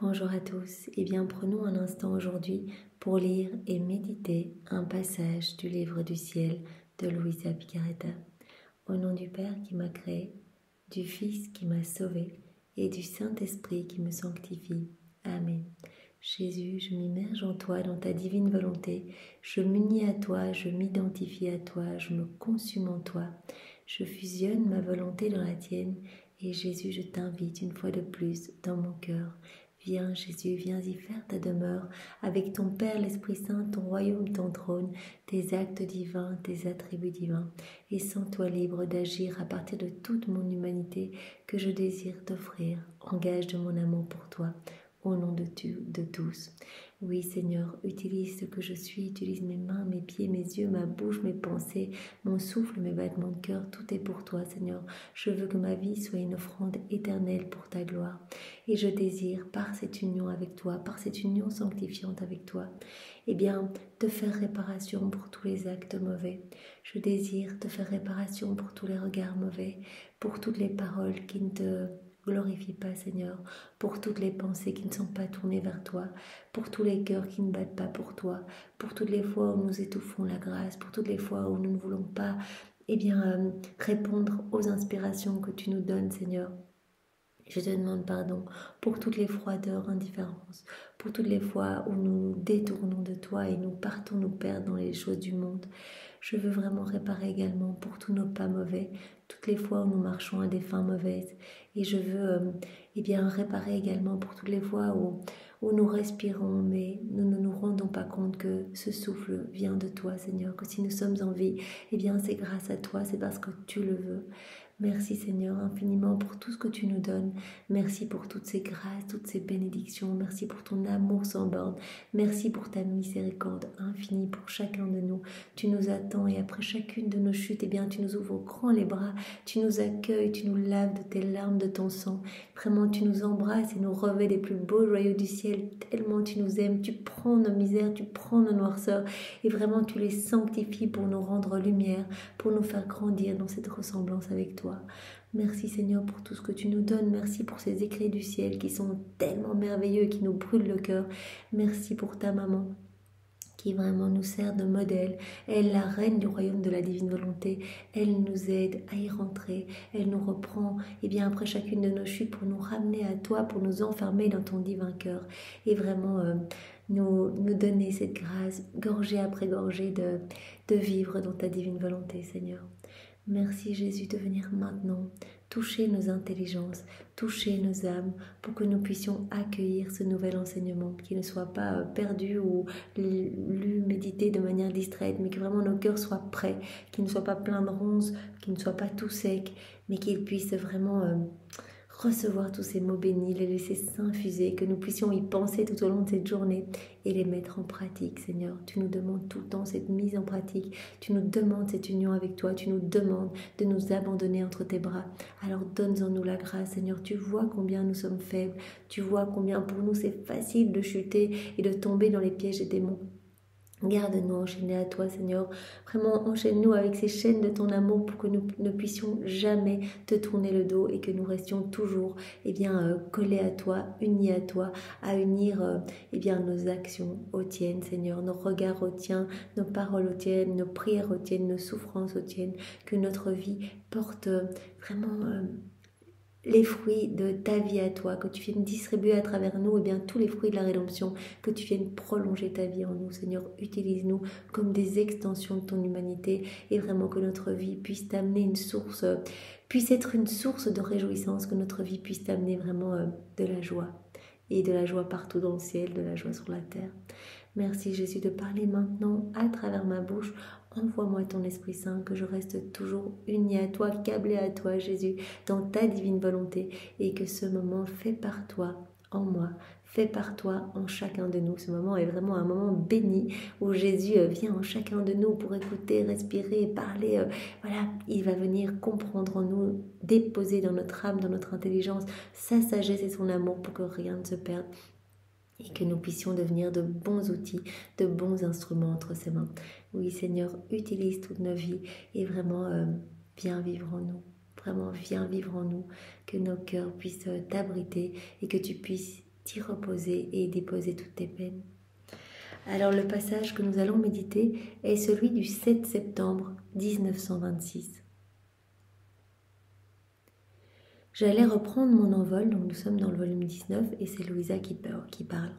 Bonjour à tous, et bien prenons un instant aujourd'hui pour lire et méditer un passage du livre du ciel de Luisa Picaretta. Au nom du Père qui m'a créé, du Fils qui m'a sauvé et du Saint-Esprit qui me sanctifie. Amen. Jésus, je m'immerge en toi, dans ta divine volonté, je m'unis à toi, je m'identifie à toi, je me consume en toi, je fusionne ma volonté dans la tienne et Jésus, je t'invite une fois de plus dans mon cœur. Viens Jésus, viens y faire ta demeure, avec ton Père l'Esprit Saint, ton royaume, ton trône, tes actes divins, tes attributs divins, et sens-toi libre d'agir à partir de toute mon humanité que je désire t'offrir, en gage de mon amour pour toi, au nom de tous. Oui Seigneur, utilise ce que je suis, utilise mes mains, mes pieds, mes yeux, ma bouche, mes pensées, mon souffle, mes battements de cœur, tout est pour toi Seigneur. Je veux que ma vie soit une offrande éternelle pour ta gloire. Et je désire, par cette union avec toi, par cette union sanctifiante avec toi, eh bien, te faire réparation pour tous les actes mauvais. Je désire te faire réparation pour tous les regards mauvais, pour toutes les paroles qui ne te glorifient pas, Seigneur, pour toutes les pensées qui ne sont pas tournées vers toi, pour tous les cœurs qui ne battent pas pour toi, pour toutes les fois où nous étouffons la grâce, pour toutes les fois où nous ne voulons pas, répondre aux inspirations que tu nous donnes, Seigneur. Je te demande pardon pour toutes les froideurs, indifférences, pour toutes les fois où nous nous détournons de toi et nous partons nous perdre dans les choses du monde. Je veux vraiment réparer également pour tous nos pas mauvais, toutes les fois où nous marchons à des fins mauvaises. Et je veux réparer également pour toutes les fois où nous respirons, mais nous ne nous rendons pas compte que ce souffle vient de toi, Seigneur, que si nous sommes en vie, c'est grâce à toi, c'est parce que tu le veux. Merci Seigneur infiniment pour tout ce que tu nous donnes. Merci pour toutes ces grâces, toutes ces bénédictions. Merci pour ton amour sans borne. Merci pour ta miséricorde infinie pour chacun de nous. Tu nous attends et après chacune de nos chutes, tu nous ouvres grand les bras. Tu nous accueilles, tu nous laves de tes larmes, de ton sang. Vraiment, tu nous embrasses et nous revêts des plus beaux joyaux du ciel. Tellement tu nous aimes. Tu prends nos misères, tu prends nos noirceurs et vraiment tu les sanctifies pour nous rendre lumière, pour nous faire grandir dans cette ressemblance avec toi. Merci Seigneur pour tout ce que tu nous donnes. Merci pour ces écrits du ciel qui sont tellement merveilleux, qui nous brûlent le cœur. Merci pour ta maman qui vraiment nous sert de modèle. Elle, la reine du royaume de la divine volonté, elle nous aide à y rentrer. Elle nous reprend après chacune de nos chutes pour nous ramener à toi, pour nous enfermer dans ton divin cœur et vraiment nous donner cette grâce, gorgée après gorgée, de vivre dans ta divine volonté, Seigneur. Merci Jésus de venir maintenant toucher nos intelligences, toucher nos âmes pour que nous puissions accueillir ce nouvel enseignement, qui ne soit pas perdu ou lu, médité de manière distraite, mais que vraiment nos cœurs soient prêts, qu'ils ne soient pas pleins de ronces, qu'ils ne soient pas tout secs, mais qu'ils puissent vraiment recevoir tous ces mots bénis, les laisser s'infuser, que nous puissions y penser tout au long de cette journée et les mettre en pratique, Seigneur. Tu nous demandes tout le temps cette mise en pratique, tu nous demandes cette union avec toi, tu nous demandes de nous abandonner entre tes bras. Alors donne-en-nous la grâce, Seigneur. Tu vois combien nous sommes faibles, tu vois combien pour nous c'est facile de chuter et de tomber dans les pièges des démons. Garde-nous enchaînés à toi, Seigneur. Vraiment, enchaîne-nous avec ces chaînes de ton amour pour que nous ne puissions jamais te tourner le dos et que nous restions toujours collés à toi, unis à toi, à unir nos actions aux tiennes, Seigneur, nos regards aux tiens, nos paroles aux tiennes, nos prières aux tiennes, nos souffrances aux tiennes, que notre vie porte vraiment les fruits de ta vie à toi, que tu viennes distribuer à travers nous tous les fruits de la rédemption, que tu viennes prolonger ta vie en nous, Seigneur. Utilise-nous comme des extensions de ton humanité et vraiment que notre vie puisse t'amener puisse être une source de réjouissance, que notre vie puisse t'amener vraiment de la joie et de la joie partout dans le ciel, de la joie sur la terre. Merci Jésus de parler maintenant à travers ma bouche. Envoie-moi ton Esprit Saint, que je reste toujours unie à toi, câblée à toi Jésus, dans ta divine volonté, et que ce moment fait par toi, en moi, fait par toi, en chacun de nous. Ce moment est vraiment un moment béni, où Jésus vient en chacun de nous pour écouter, respirer, parler. Il va venir comprendre en nous, déposer dans notre âme, dans notre intelligence, sa sagesse et son amour pour que rien ne se perde. Et que nous puissions devenir de bons outils, de bons instruments entre ses mains. Oui, Seigneur, utilise toute nos vies et vraiment viens vivre en nous. Vraiment, viens vivre en nous, que nos cœurs puissent t'abriter et que tu puisses t'y reposer et déposer toutes tes peines. Alors le passage que nous allons méditer est celui du 7 septembre 1926. J'allais reprendre mon envol, donc nous sommes dans le volume 19 et c'est Louisa qui parle.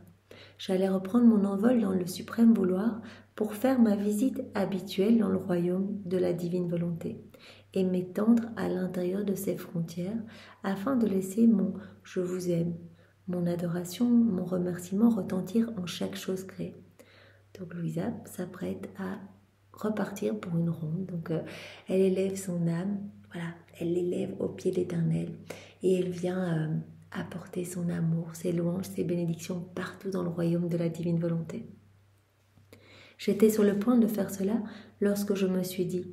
J'allais reprendre mon envol dans le suprême vouloir pour faire ma visite habituelle dans le royaume de la divine volonté et m'étendre à l'intérieur de ses frontières afin de laisser mon « je vous aime », mon adoration, mon remerciement retentir en chaque chose créée. Donc Louisa s'apprête à repartir pour une ronde. Donc elle élève son âme, voilà, elle l'élève au pied de l'Éternel et elle vient apporter son amour, ses louanges, ses bénédictions partout dans le royaume de la divine volonté. J'étais sur le point de faire cela lorsque je me suis dit,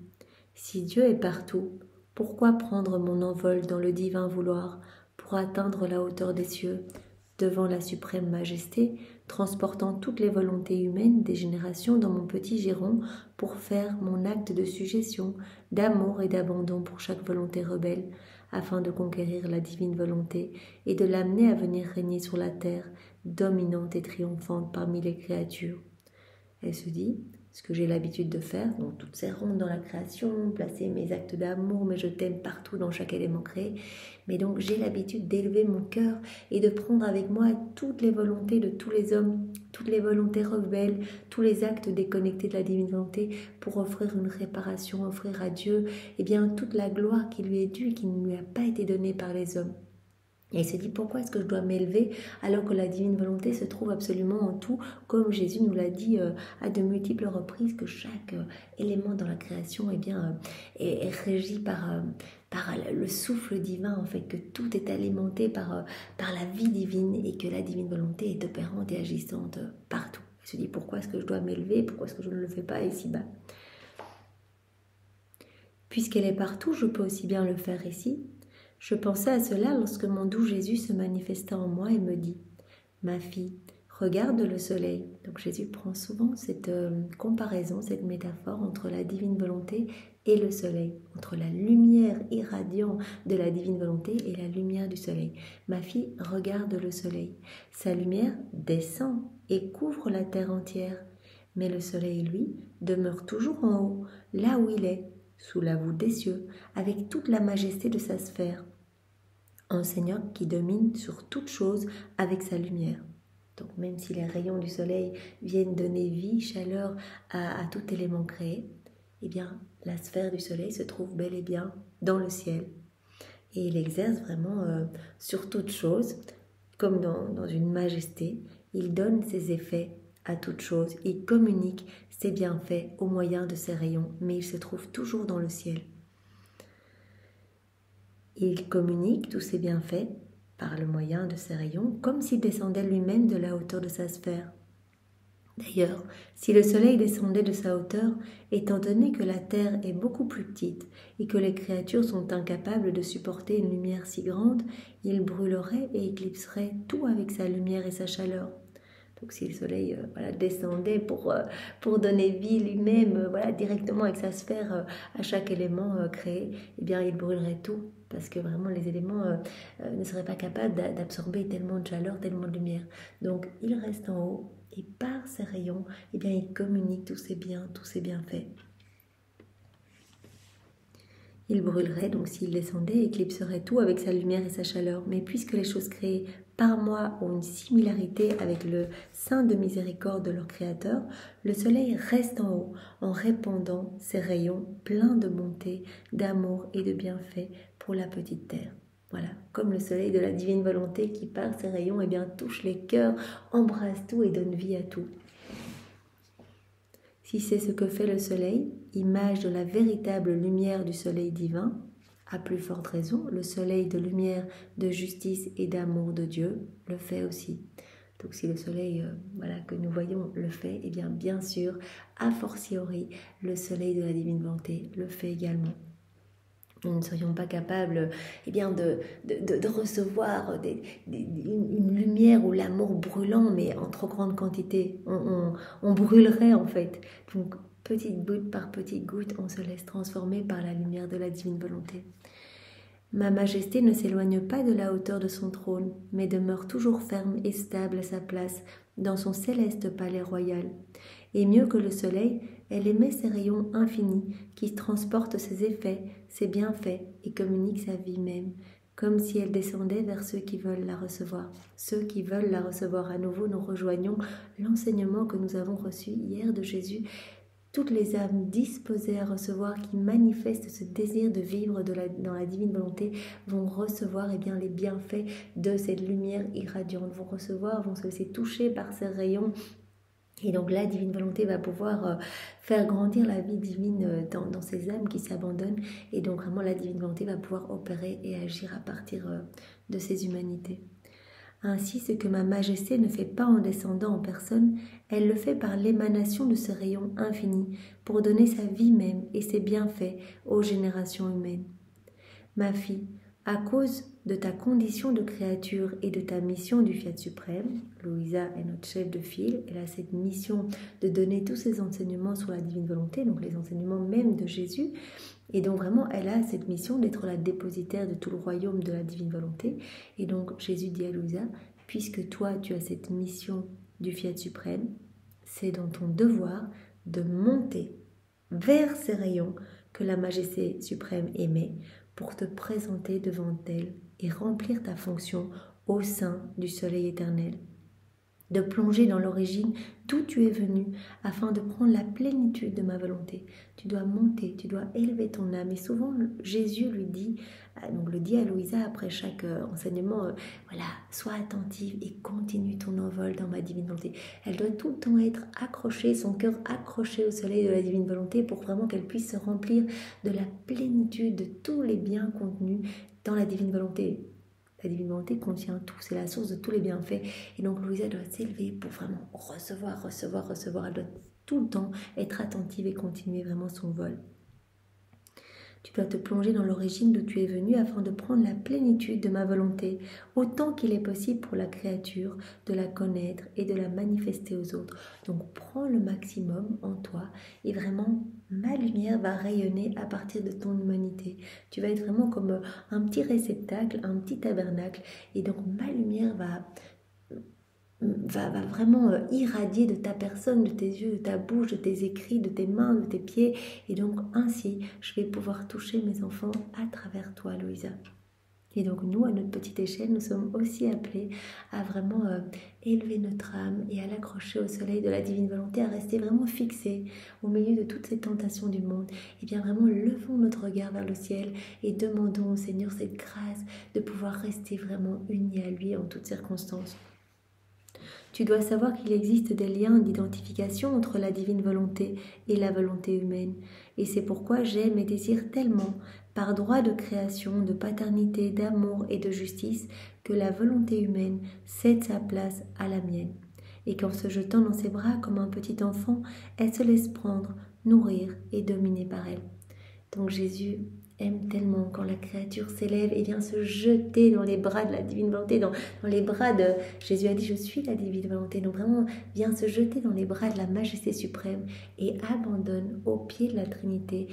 si Dieu est partout, pourquoi prendre mon envol dans le divin vouloir pour atteindre la hauteur des cieux, devant la suprême majesté, transportant toutes les volontés humaines des générations dans mon petit giron pour faire mon acte de suggestion, d'amour et d'abandon pour chaque volonté rebelle, afin de conquérir la divine volonté et de l'amener à venir régner sur la terre, dominante et triomphante parmi les créatures. Elle se dit, ce que j'ai l'habitude de faire, donc toutes ces rondes dans la création, placer mes actes d'amour, mais je t'aime partout dans chaque élément créé, mais donc j'ai l'habitude d'élever mon cœur et de prendre avec moi toutes les volontés de tous les hommes, toutes les volontés rebelles, tous les actes déconnectés de la divine volonté pour offrir une réparation, offrir à Dieu toute la gloire qui lui est due et qui ne lui a pas été donnée par les hommes. Et il se dit, pourquoi est-ce que je dois m'élever alors que la divine volonté se trouve absolument en tout, comme Jésus nous l'a dit à de multiples reprises, que chaque élément dans la création est régi par le souffle divin, en fait, que tout est alimenté par la vie divine et que la divine volonté est opérante et agissante partout. Il se dit, pourquoi est-ce que je dois m'élever, pourquoi est-ce que je ne le fais pas ici-bas? Puisqu'elle est partout, je peux aussi bien le faire ici. Je pensais à cela lorsque mon doux Jésus se manifesta en moi et me dit « Ma fille, regarde le soleil ». Donc Jésus prend souvent cette comparaison, cette métaphore entre la divine volonté et le soleil, entre la lumière irradiante de la divine volonté et la lumière du soleil. Ma fille, regarde le soleil. Sa lumière descend et couvre la terre entière. Mais le soleil, lui, demeure toujours en haut, là où il est, sous la voûte des cieux, avec toute la majesté de sa sphère, enseignant qui domine sur toute chose avec sa lumière. Donc même si les rayons du soleil viennent donner vie, chaleur à tout élément créé, la sphère du soleil se trouve bel et bien dans le ciel. Et il exerce vraiment sur toute chose, comme dans une majesté, il donne ses effets à toute chose, il communique ses bienfaits au moyen de ses rayons, mais il se trouve toujours dans le ciel. Il communique tous ses bienfaits par le moyen de ses rayons, comme s'il descendait lui-même de la hauteur de sa sphère. D'ailleurs, si le soleil descendait de sa hauteur, étant donné que la terre est beaucoup plus petite et que les créatures sont incapables de supporter une lumière si grande, il brûlerait et éclipserait tout avec sa lumière et sa chaleur. Donc si le soleil descendait pour donner vie lui-même directement avec sa sphère à chaque élément créé, il brûlerait tout parce que vraiment les éléments ne seraient pas capables d'absorber tellement de chaleur, tellement de lumière. Donc il reste en haut et par ses rayons, il communique tous ses biens, tous ses bienfaits. Il brûlerait, donc s'il descendait, éclipserait tout avec sa lumière et sa chaleur. Mais puisque les choses créées par moi ont une similarité avec le sein de miséricorde de leur Créateur, le soleil reste en haut en répandant ses rayons pleins de bonté, d'amour et de bienfaits pour la petite terre. Voilà, comme le soleil de la divine volonté qui par ses rayons touche les cœurs, embrasse tout et donne vie à tout. Si c'est ce que fait le soleil, image de la véritable lumière du soleil divin, à plus forte raison, le soleil de lumière, de justice et d'amour de Dieu le fait aussi. Donc si le soleil que nous voyons le fait, bien sûr, a fortiori, le soleil de la divine volonté le fait également. Nous ne serions pas capables de recevoir une lumière ou l'amour brûlant, mais en trop grande quantité. On brûlerait en fait. Donc, petite goutte par petite goutte, on se laisse transformer par la lumière de la divine volonté. Ma majesté ne s'éloigne pas de la hauteur de son trône, mais demeure toujours ferme et stable à sa place dans son céleste palais royal. Et mieux que le soleil, elle émet ses rayons infinis qui transportent ses effets, ses bienfaits et communiquent sa vie même, comme si elle descendait vers ceux qui veulent la recevoir. Ceux qui veulent la recevoir à nouveau, nous rejoignons l'enseignement que nous avons reçu hier de Jésus. Toutes les âmes disposées à recevoir, qui manifestent ce désir de vivre dans la divine volonté, vont recevoir les bienfaits de cette lumière irradiante, vont recevoir, vont se laisser toucher par ces rayons. Et donc la divine volonté va pouvoir faire grandir la vie divine dans ces âmes qui s'abandonnent. Et donc vraiment la divine volonté va pouvoir opérer et agir à partir de ces humanités. Ainsi, ce que ma majesté ne fait pas en descendant en personne, elle le fait par l'émanation de ce rayon infini pour donner sa vie même et ses bienfaits aux générations humaines. Ma fille, à cause de ta condition de créature et de ta mission du Fiat suprême, Louisa est notre chef de file, elle a cette mission de donner tous ses enseignements sur la divine volonté, donc les enseignements même de Jésus, et donc vraiment elle a cette mission d'être la dépositaire de tout le royaume de la divine volonté. Et donc Jésus dit à Louisa, puisque toi tu as cette mission du Fiat suprême, c'est dans ton devoir de monter vers ces rayons que la majesté suprême émet pour te présenter devant elle et remplir ta fonction au sein du soleil éternel. De plonger dans l'origine d'où tu es venu afin de prendre la plénitude de ma volonté. Tu dois monter, tu dois élever ton âme. Et souvent, Jésus lui dit, donc le dit à Louisa après chaque enseignement, voilà, sois attentive et continue ton envol dans ma divine volonté. Elle doit tout le temps être accrochée, son cœur accroché au soleil de la divine volonté pour vraiment qu'elle puisse se remplir de la plénitude de tous les biens contenus dans la divine volonté. La divine volonté contient tout, c'est la source de tous les bienfaits. Et donc Louisa doit s'élever pour vraiment recevoir. Elle doit tout le temps être attentive et continuer vraiment son vol. Tu dois te plonger dans l'origine d'où tu es venu afin de prendre la plénitude de ma volonté, autant qu'il est possible pour la créature de la connaître et de la manifester aux autres. Donc prends le maximum en toi et vraiment ma lumière va rayonner à partir de ton humanité. Tu vas être vraiment comme un petit réceptacle, un petit tabernacle, et donc ma lumière va vraiment irradier de ta personne, de tes yeux, de ta bouche, de tes écrits, de tes mains, de tes pieds. Et donc ainsi, je vais pouvoir toucher mes enfants à travers toi, Louisa. Et donc nous, à notre petite échelle, nous sommes aussi appelés à vraiment élever notre âme et à l'accrocher au soleil de la divine volonté, à rester vraiment fixés au milieu de toutes ces tentations du monde. Et bien vraiment, levons notre regard vers le ciel et demandons au Seigneur cette grâce de pouvoir rester vraiment unis à lui en toutes circonstances. Tu dois savoir qu'il existe des liens d'identification entre la divine volonté et la volonté humaine. Et c'est pourquoi j'aime et désire tellement, par droit de création, de paternité, d'amour et de justice, que la volonté humaine cède sa place à la mienne. Et qu'en se jetant dans ses bras comme un petit enfant, elle se laisse prendre, nourrir et dominer par elle. Donc Jésus aime tellement quand la créature s'élève et vient se jeter dans les bras de la divine volonté, dans les bras de... Jésus a dit, je suis la divine volonté. Donc vraiment, vient se jeter dans les bras de la majesté suprême et abandonne au pied de la Trinité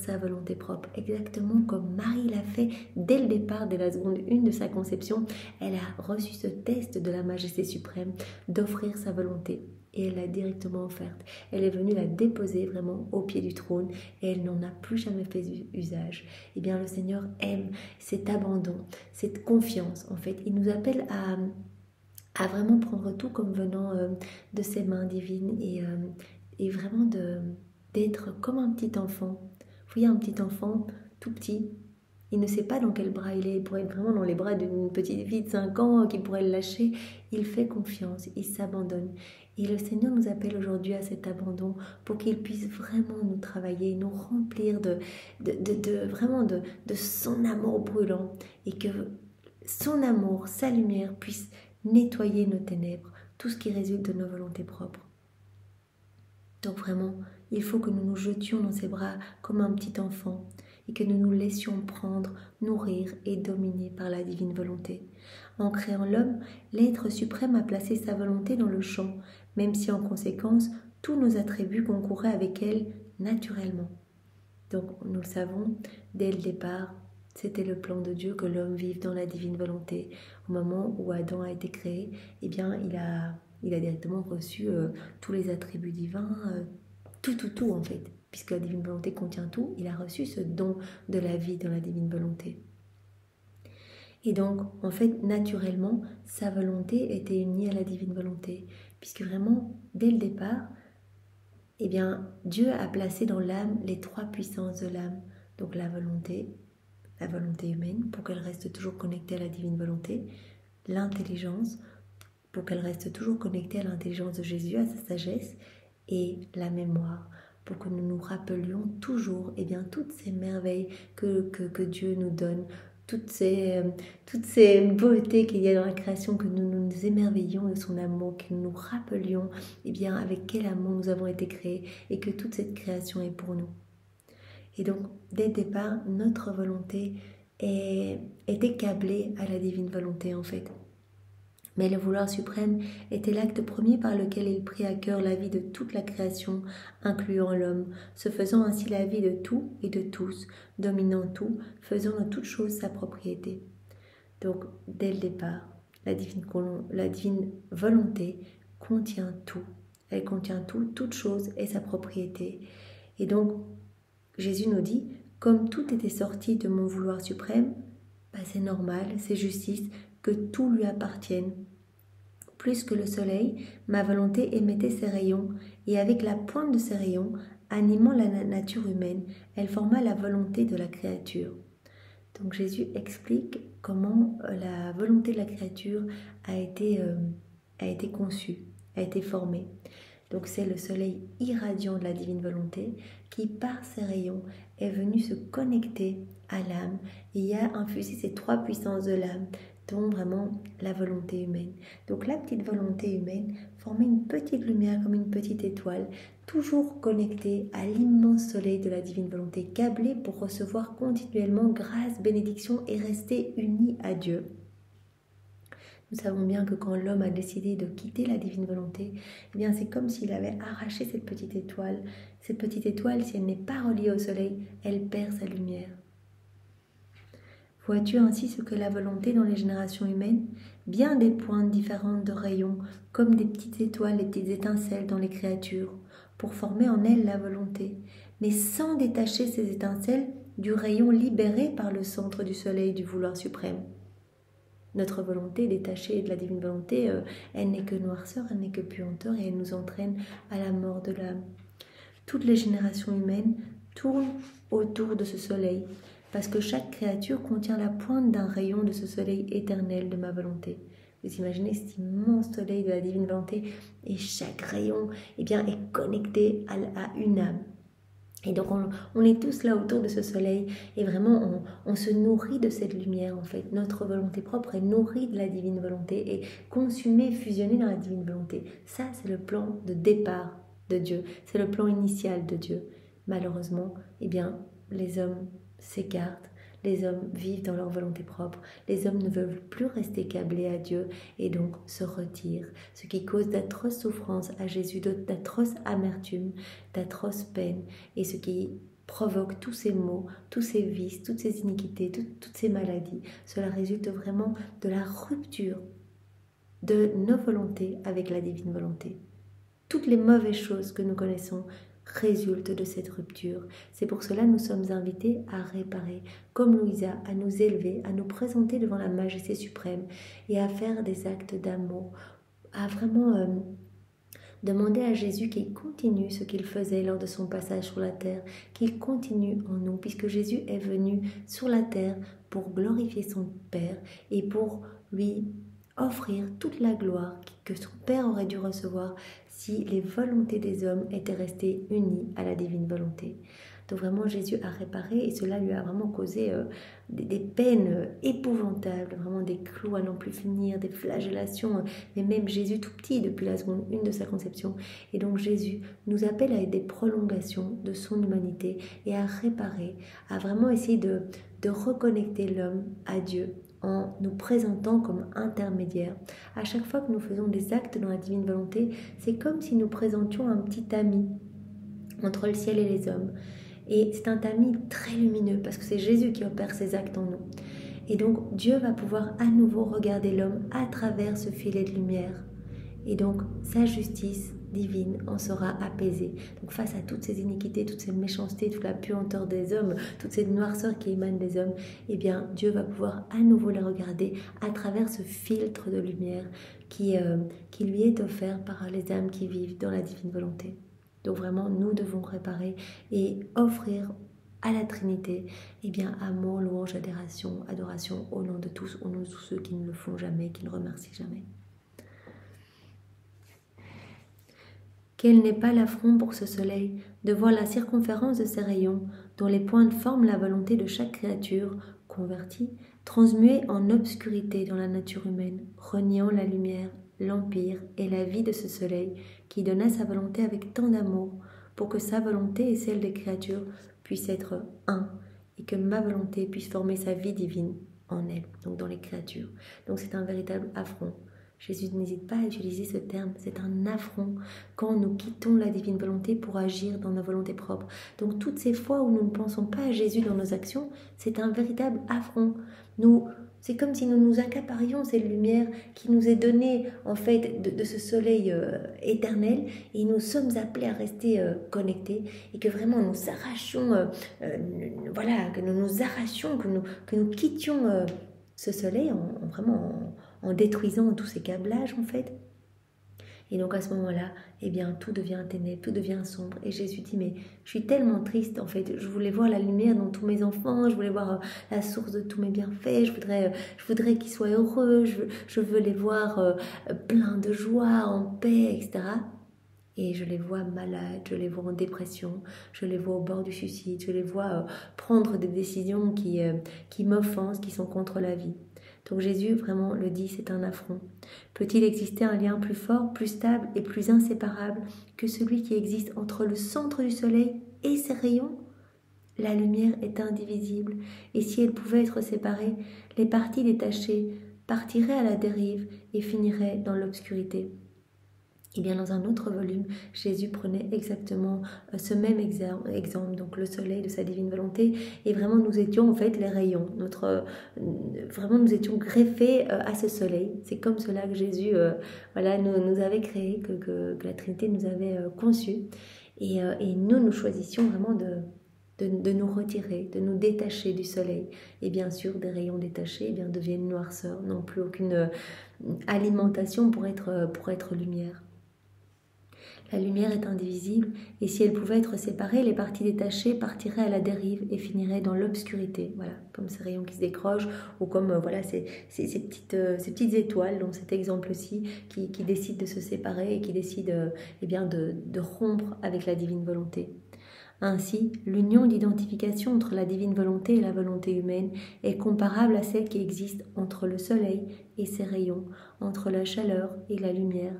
sa volonté propre. Exactement comme Marie l'a fait dès le départ, dès la seconde 1 de sa conception. Elle a reçu ce test de la majesté suprême d'offrir sa volonté. Et elle l'a directement offerte. Elle est venue la déposer vraiment au pied du trône et elle n'en a plus jamais fait usage. Eh bien, le Seigneur aime cet abandon, cette confiance. En fait, il nous appelle à vraiment prendre tout comme venant de ses mains divines et vraiment d'être comme un petit enfant. Vous voyez, un petit enfant tout petit, il ne sait pas dans quel bras il est. Il pourrait être vraiment dans les bras d'une petite fille de 5 ans qui pourrait le lâcher. Il fait confiance, il s'abandonne. Et le Seigneur nous appelle aujourd'hui à cet abandon pour qu'il puisse vraiment nous travailler, nous remplir vraiment de son amour brûlant et que son amour, sa lumière puisse nettoyer nos ténèbres, tout ce qui résulte de nos volontés propres. Donc vraiment, il faut que nous nous jetions dans ses bras comme un petit enfant et que nous nous laissions prendre, nourrir et dominer par la divine volonté. En créant l'homme, l'être suprême a placé sa volonté dans le champ, même si en conséquence, tous nos attributs concouraient avec elle naturellement. Donc nous le savons, dès le départ, C'était le plan de Dieu que l'homme vive dans la divine volonté. Au moment où Adam a été créé, eh bien, il a directement reçu tous les attributs divins, tout en fait. Puisque la divine volonté contient tout, il a reçu ce don de la vie dans la divine volonté. Et donc, en fait, naturellement, sa volonté était unie à la divine volonté. Puisque vraiment, dès le départ, eh bien, Dieu a placé dans l'âme les 3 puissances de l'âme. Donc la volonté humaine, pour qu'elle reste toujours connectée à la divine volonté, l'intelligence, pour qu'elle reste toujours connectée à l'intelligence de Jésus, à sa sagesse, et la mémoire, pour que nous nous rappelions toujours eh bien, toutes ces merveilles que Dieu nous donne, toutes ces beautés qu'il y a dans la création, que nous nous émerveillions de son amour, que nous nous rappelions eh bien, avec quel amour nous avons été créés et que toute cette création est pour nous. Et donc, dès le départ, notre volonté était câblée à la divine volonté en fait. Mais le vouloir suprême était l'acte premier par lequel il prit à cœur la vie de toute la création, incluant l'homme, se faisant ainsi la vie de tout et de tous, dominant tout, faisant de toute chose sa propriété. Donc, dès le départ, la divine volonté contient tout. Elle contient tout, toute chose et sa propriété. Et donc, Jésus nous dit, comme tout était sorti de mon vouloir suprême, c'est normal, c'est justice que tout lui appartienne. Plus que le soleil, ma volonté émettait ses rayons, et avec la pointe de ses rayons, animant la nature humaine, elle forma la volonté de la créature. Donc Jésus explique comment la volonté de la créature a été conçue, a été formée. Donc c'est le soleil irradiant de la divine volonté qui, par ses rayons, est venu se connecter à l'âme et a infusé ces 3 puissances de l'âme, dont vraiment la volonté humaine. Donc la petite volonté humaine formait une petite lumière comme une petite étoile, toujours connectée à l'immense soleil de la divine volonté, câblée pour recevoir continuellement grâce, bénédiction et rester unie à Dieu. Nous savons bien que quand l'homme a décidé de quitter la divine volonté, eh bien c'est comme s'il avait arraché cette petite étoile. Cette petite étoile, si elle n'est pas reliée au soleil, elle perd sa lumière. Vois-tu ainsi ce que la volonté dans les générations humaines? Bien des pointes différentes de rayons, comme des petites étoiles, des petites étincelles dans les créatures, pour former en elles la volonté, mais sans détacher ces étincelles du rayon libéré par le centre du soleil du vouloir suprême. Notre volonté détachée de la divine volonté, elle n'est que noirceur, elle n'est que puanteur et elle nous entraîne à la mort de l'âme. Toutes les générations humaines tournent autour de ce soleil, parce que chaque créature contient la pointe d'un rayon de ce soleil éternel de ma volonté. Vous imaginez cet immense soleil de la divine volonté et chaque rayon est connecté à une âme. Et donc on est tous là autour de ce soleil et vraiment on se nourrit de cette lumière en fait. Notre volonté propre est nourrie de la divine volonté et consumée, fusionnée dans la divine volonté. Ça c'est le plan de départ de Dieu, c'est le plan initial de Dieu. Malheureusement, les hommes s'écartent, les hommes vivent dans leur volonté propre, les hommes ne veulent plus rester câblés à Dieu et donc se retirent, ce qui cause d'atroces souffrances à Jésus, d'atroces amertumes, d'atroces peines et ce qui provoque tous ces maux, tous ces vices, toutes ces iniquités, toutes ces maladies. Cela résulte vraiment de la rupture de nos volontés avec la divine volonté. Toutes les mauvaises choses que nous connaissons résulte de cette rupture. C'est pour cela que nous sommes invités à réparer, comme Louisa, à nous élever, à nous présenter devant la majesté suprême et à faire des actes d'amour, à vraiment demander à Jésus qu'il continue ce qu'il faisait lors de son passage sur la terre, qu'il continue en nous, puisque Jésus est venu sur la terre pour glorifier son Père et pour lui offrir toute la gloire que son Père aurait dû recevoir si les volontés des hommes étaient restées unies à la divine volonté. Donc vraiment Jésus a réparé et cela lui a vraiment causé des peines épouvantables, vraiment des clous à n'en plus finir, des flagellations, mais même Jésus tout petit depuis la seconde 1 de sa conception. Et donc Jésus nous appelle à des prolongations de son humanité et à réparer, à vraiment essayer de reconnecter l'homme à Dieu en nous présentant comme intermédiaire. À chaque fois que nous faisons des actes dans la divine volonté, c'est comme si nous présentions un petit ami entre le ciel et les hommes. Et c'est un tamis très lumineux parce que c'est Jésus qui opère ses actes en nous. Et donc Dieu va pouvoir à nouveau regarder l'homme à travers ce filet de lumière. Et donc sa justice divine en sera apaisée. Donc face à toutes ces iniquités, toute cette méchanceté, toute la puanteur des hommes, toute cette noirceur qui émane des hommes, eh bien Dieu va pouvoir à nouveau les regarder à travers ce filtre de lumière qui lui est offert par les âmes qui vivent dans la divine volonté. Donc vraiment, nous devons réparer et offrir à la Trinité, eh bien, amour, louange, adoration au nom de tous, au nom de tous ceux qui ne le font jamais, qui ne remercient jamais. Quel n'est pas l'affront pour ce soleil de voir la circonférence de ses rayons, dont les pointes forment la volonté de chaque créature, convertie, transmuée en obscurité dans la nature humaine, reniant la lumière, l'empire et la vie de ce soleil qui donna sa volonté avec tant d'amour pour que sa volonté et celle des créatures puissent être un et que ma volonté puisse former sa vie divine en elle, donc dans les créatures. Donc c'est un véritable affront. Jésus n'hésite pas à utiliser ce terme, c'est un affront quand nous quittons la divine volonté pour agir dans nos volontés propres. Donc toutes ces fois où nous ne pensons pas à Jésus dans nos actions, c'est un véritable affront. C'est comme si nous nous accaparions cette lumière qui nous est donnée en fait de ce soleil éternel et nous sommes appelés à rester connectés et que vraiment nous arrachions, que nous nous arrachions, que nous quittions ce soleil en détruisant tous ces câblages en fait. Et donc à ce moment-là, eh bien tout devient ténèbres, tout devient sombre. Et Jésus dit, mais je suis tellement triste en fait. Je voulais voir la lumière dans tous mes enfants, je voulais voir la source de tous mes bienfaits, je voudrais qu'ils soient heureux, je veux les voir pleins de joie, en paix, etc. Et je les vois malades, je les vois en dépression, je les vois au bord du suicide, je les vois prendre des décisions qui m'offensent, qui sont contre la vie. Donc Jésus vraiment le dit, c'est un affront. Peut-il exister un lien plus fort, plus stable et plus inséparable que celui qui existe entre le centre du soleil et ses rayons ? La lumière est indivisible et si elle pouvait être séparée, les parties détachées partiraient à la dérive et finiraient dans l'obscurité. Et bien dans un autre volume, Jésus prenait exactement ce même exemple, donc le soleil de sa divine volonté, et vraiment nous étions en fait les rayons, vraiment nous étions greffés à ce soleil. C'est comme cela que Jésus nous avait créés, que la Trinité nous avait conçus, et nous choisissions vraiment de nous retirer, de nous détacher du soleil. Et bien sûr, des rayons détachés eh bien, deviennent noirceur, n'ont plus aucune alimentation pour être lumière. La lumière est indivisible, et si elle pouvait être séparée, les parties détachées partiraient à la dérive et finiraient dans l'obscurité, voilà, comme ces rayons qui se décrochent, ou comme ces petites étoiles, dans cet exemple-ci, qui décident de se séparer et qui décident de rompre avec la divine volonté. Ainsi, l'union d'identification entre la divine volonté et la volonté humaine est comparable à celle qui existe entre le soleil et ses rayons, entre la chaleur et la lumière.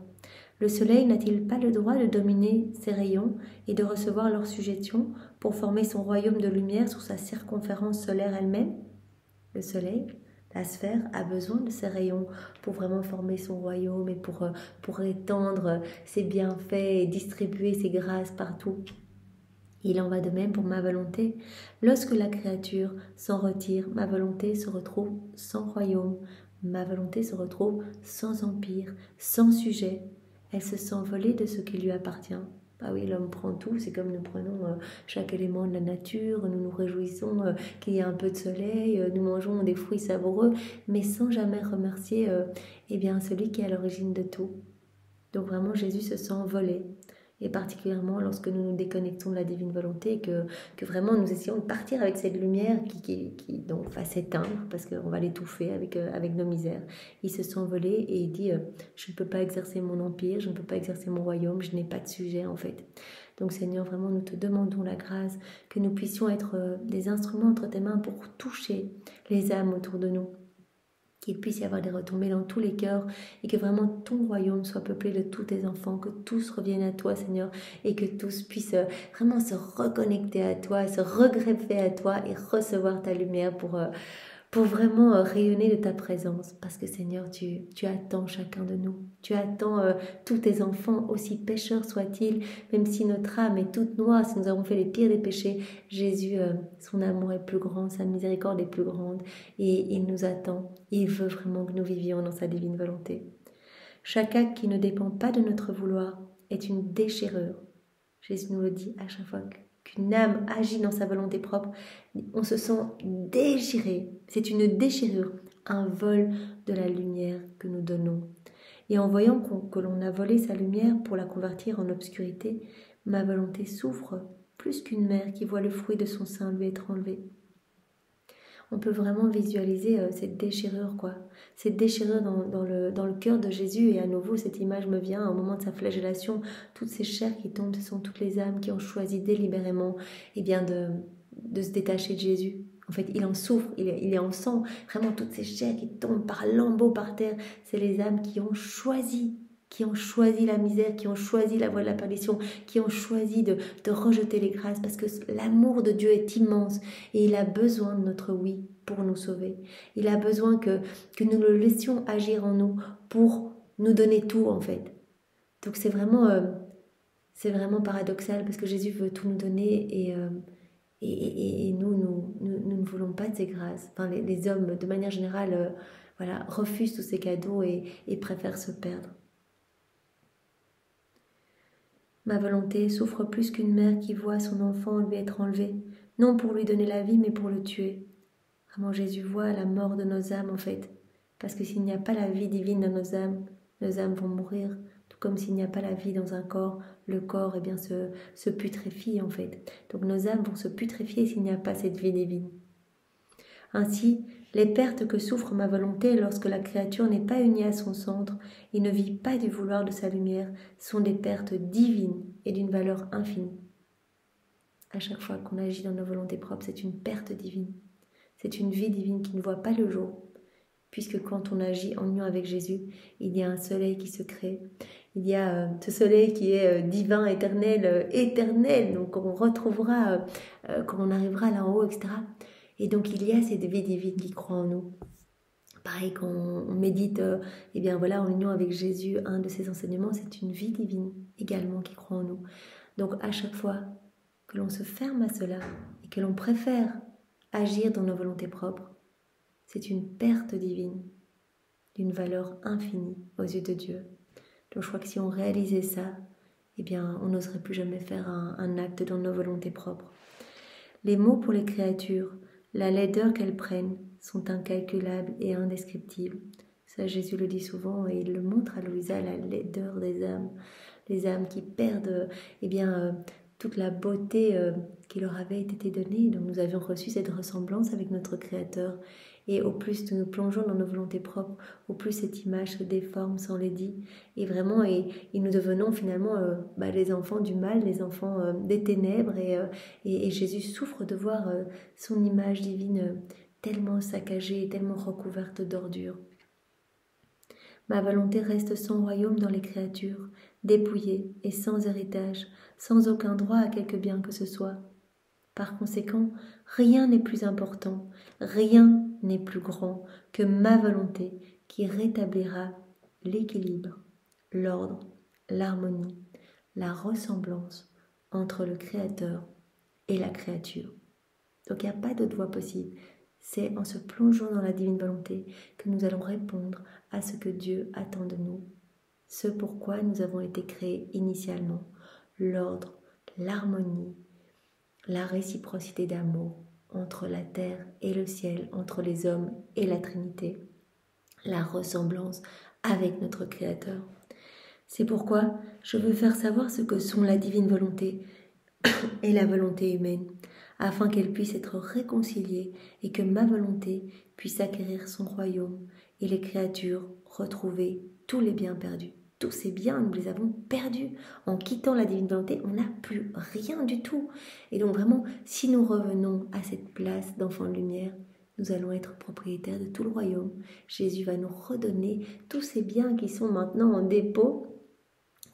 Le soleil n'a-t-il pas le droit de dominer ses rayons et de recevoir leur suggestion pour former son royaume de lumière sur sa circonférence solaire elle-même ? Le soleil, la sphère, a besoin de ses rayons pour vraiment former son royaume et pour étendre ses bienfaits et distribuer ses grâces partout. Il en va de même pour ma volonté. Lorsque la créature s'en retire, ma volonté se retrouve sans royaume, ma volonté se retrouve sans empire, sans sujet. Elle se sent volée de ce qui lui appartient. Ah oui, l'homme prend tout, c'est comme nous prenons chaque élément de la nature, nous nous réjouissons qu'il y ait un peu de soleil, nous mangeons des fruits savoureux, mais sans jamais remercier celui qui est à l'origine de tout. Donc vraiment, Jésus se sent volé. Et particulièrement lorsque nous nous déconnectons de la divine volonté, que vraiment nous essayons de partir avec cette lumière qui donc va s'éteindre parce qu'on va l'étouffer avec nos misères. Il se sent volé et il dit je ne peux pas exercer mon empire, je ne peux pas exercer mon royaume, je n'ai pas de sujet en fait. Donc Seigneur, vraiment nous te demandons la grâce que nous puissions être des instruments entre tes mains pour toucher les âmes autour de nous. Qu'il puisse y avoir des retombées dans tous les cœurs et que vraiment ton royaume soit peuplé de tous tes enfants, que tous reviennent à toi Seigneur et que tous puissent vraiment se reconnecter à toi, se regreffer à toi et recevoir ta lumière pour pour vraiment rayonner de ta présence. Parce que Seigneur, tu attends chacun de nous. Tu attends tous tes enfants, aussi pécheurs soient-ils, même si notre âme est toute noire, si nous avons fait les pires des péchés. Jésus, son amour est plus grand, sa miséricorde est plus grande. Et il nous attend. Il veut vraiment que nous vivions dans sa divine volonté. Chaque acte qui ne dépend pas de notre vouloir est une déchirure. Jésus nous le dit à chaque fois qu'une âme agit dans sa volonté propre, on se sent déchiré. C'est une déchirure, un vol de la lumière que nous donnons. Et en voyant que l'on a volé sa lumière pour la convertir en obscurité, ma volonté souffre plus qu'une mère qui voit le fruit de son sein lui être enlevé. On peut vraiment visualiser cette déchirure, quoi. Cette déchirure dans le cœur de Jésus. Et à nouveau, cette image me vient au moment de sa flagellation. Toutes ces chairs qui tombent, ce sont toutes les âmes qui ont choisi délibérément de se détacher de Jésus. En fait, il en souffre, il en sent vraiment toutes ces chairs qui tombent par lambeaux par terre. C'est les âmes qui ont choisi la misère, qui ont choisi la voie de la perdition, qui ont choisi de rejeter les grâces, parce que l'amour de Dieu est immense et il a besoin de notre oui pour nous sauver. Il a besoin que nous le laissions agir en nous pour nous donner tout, en fait. Donc c'est vraiment paradoxal, parce que Jésus veut tout nous donner et nous ne voulons pas de ces grâces. Enfin, les hommes, de manière générale, refusent tous ces cadeaux et préfèrent se perdre. Ma volonté souffre plus qu'une mère qui voit son enfant lui être enlevé, non pour lui donner la vie, mais pour le tuer. Vraiment, Jésus voit la mort de nos âmes, en fait, parce que s'il n'y a pas la vie divine dans nos âmes vont mourir, tout comme s'il n'y a pas la vie dans un corps, le corps se putréfie, en fait. Donc nos âmes vont se putréfier s'il n'y a pas cette vie divine. Ainsi, les pertes que souffre ma volonté lorsque la créature n'est pas unie à son centre et ne vit pas du vouloir de sa lumière sont des pertes divines et d'une valeur infinie. À chaque fois qu'on agit dans nos volontés propres, c'est une perte divine. C'est une vie divine qui ne voit pas le jour, puisque quand on agit en union avec Jésus, il y a un soleil qui se crée. Il y a ce soleil qui est divin, éternel, donc on retrouvera quand on arrivera là en haut, etc. Et donc il y a cette vie divine qui croit en nous. Pareil, quand on médite en union avec Jésus, un de ses enseignements, c'est une vie divine également qui croit en nous. Donc à chaque fois que l'on se ferme à cela et que l'on préfère agir dans nos volontés propres, c'est une perte divine, d'une valeur infinie aux yeux de Dieu. Donc je crois que si on réalisait ça, on n'oserait plus jamais faire un acte dans nos volontés propres. Les mots pour les créatures, la laideur qu'elles prennent, sont incalculables et indescriptibles. Ça, Jésus le dit souvent et il le montre à Louisa, la laideur des âmes. Les âmes qui perdent toute la beauté qui leur avait été donnée. Donc nous avions reçu cette ressemblance avec notre Créateur. Et au plus nous plongeons dans nos volontés propres, au plus cette image se déforme, s'enlaidit. Et vraiment, et nous devenons finalement les enfants du mal, les enfants des ténèbres. Et Jésus souffre de voir son image divine tellement saccagée, tellement recouverte d'ordures. Ma volonté reste sans royaume dans les créatures, dépouillée et sans héritage, sans aucun droit à quelque bien que ce soit. Par conséquent, rien n'est plus important, rien n'est plus grand que ma volonté qui rétablira l'équilibre, l'ordre, l'harmonie, la ressemblance entre le Créateur et la créature. Donc il n'y a pas d'autre voie possible. C'est en se plongeant dans la divine volonté que nous allons répondre à ce que Dieu attend de nous, ce pourquoi nous avons été créés initialement, l'ordre, l'harmonie, la réciprocité d'amour entre la terre et le ciel, entre les hommes et la Trinité, la ressemblance avec notre Créateur. C'est pourquoi je veux faire savoir ce que sont la divine volonté et la volonté humaine, afin qu'elles puissent être réconciliées et que ma volonté puisse acquérir son royaume et les créatures retrouver tous les biens perdus. Tous ces biens, nous les avons perdus. En quittant la divine volonté, on n'a plus rien du tout. Et donc vraiment, si nous revenons à cette place d'enfant de lumière, nous allons être propriétaires de tout le royaume. Jésus va nous redonner tous ces biens qui sont maintenant en dépôt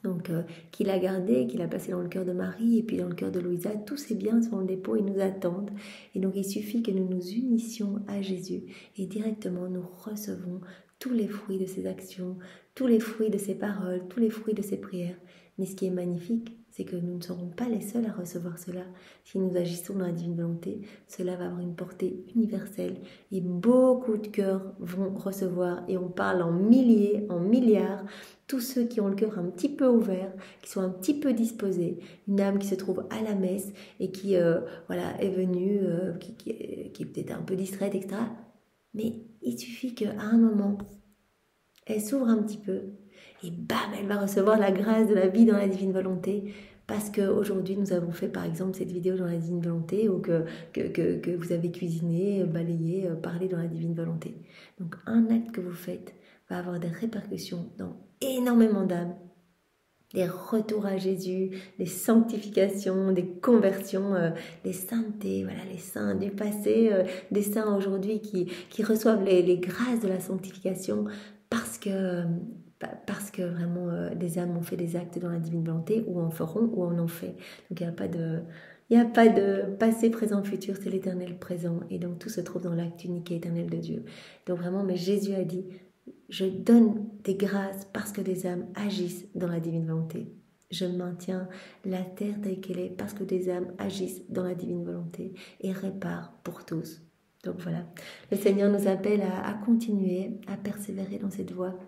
Donc, qu'il a gardé, qu'il a placé dans le cœur de Marie et puis dans le cœur de Louisa, tous ces biens sont le dépôt et nous attendent. Et donc, il suffit que nous nous unissions à Jésus et directement nous recevons tous les fruits de ses actions, tous les fruits de ses paroles, tous les fruits de ses prières. Mais ce qui est magnifique, c'est que nous ne serons pas les seuls à recevoir cela. Si nous agissons dans la divine volonté, cela va avoir une portée universelle et beaucoup de cœurs vont recevoir. Et on parle en milliers, en milliards. Tous ceux qui ont le cœur un petit peu ouvert, qui sont un petit peu disposés, une âme qui se trouve à la messe et qui voilà, est venue, qui est peut-être un peu distraite, etc. Mais il suffit qu'à un moment, elle s'ouvre un petit peu et bam, elle va recevoir la grâce de la vie dans la divine volonté. Parce qu'aujourd'hui, nous avons fait par exemple cette vidéo dans la divine volonté ou que vous avez cuisiné, balayé, parlé dans la divine volonté. Donc un acte que vous faites va avoir des répercussions dans énormément d'âmes, des retours à Jésus, des sanctifications, des conversions, des saintetés, voilà, les saints du passé, des saints aujourd'hui qui reçoivent les grâces de la sanctification parce que vraiment des âmes ont fait des actes dans la divine volonté, ou en feront, ou en ont fait. Donc il n'y a pas de passé, présent, futur, c'est l'éternel présent. Et donc tout se trouve dans l'acte unique et éternel de Dieu. Donc vraiment, mais Jésus a dit, je donne des grâces parce que des âmes agissent dans la divine volonté. Je maintiens la terre telle qu'elle est parce que des âmes agissent dans la divine volonté et réparent pour tous. Donc voilà, le Seigneur nous appelle à continuer, à persévérer dans cette voie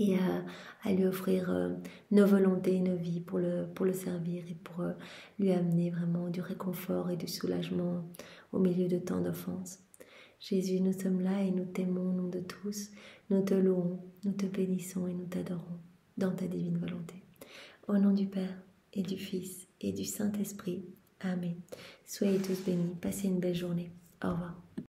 et à lui offrir nos volontés, nos vies pour le servir et pour lui amener vraiment du réconfort et du soulagement au milieu de tant d'offenses. Jésus, nous sommes là et nous t'aimons au nom de tous. Nous te louons, nous te bénissons et nous t'adorons dans ta divine volonté. Au nom du Père et du Fils et du Saint-Esprit. Amen. Soyez tous bénis. Passez une belle journée. Au revoir.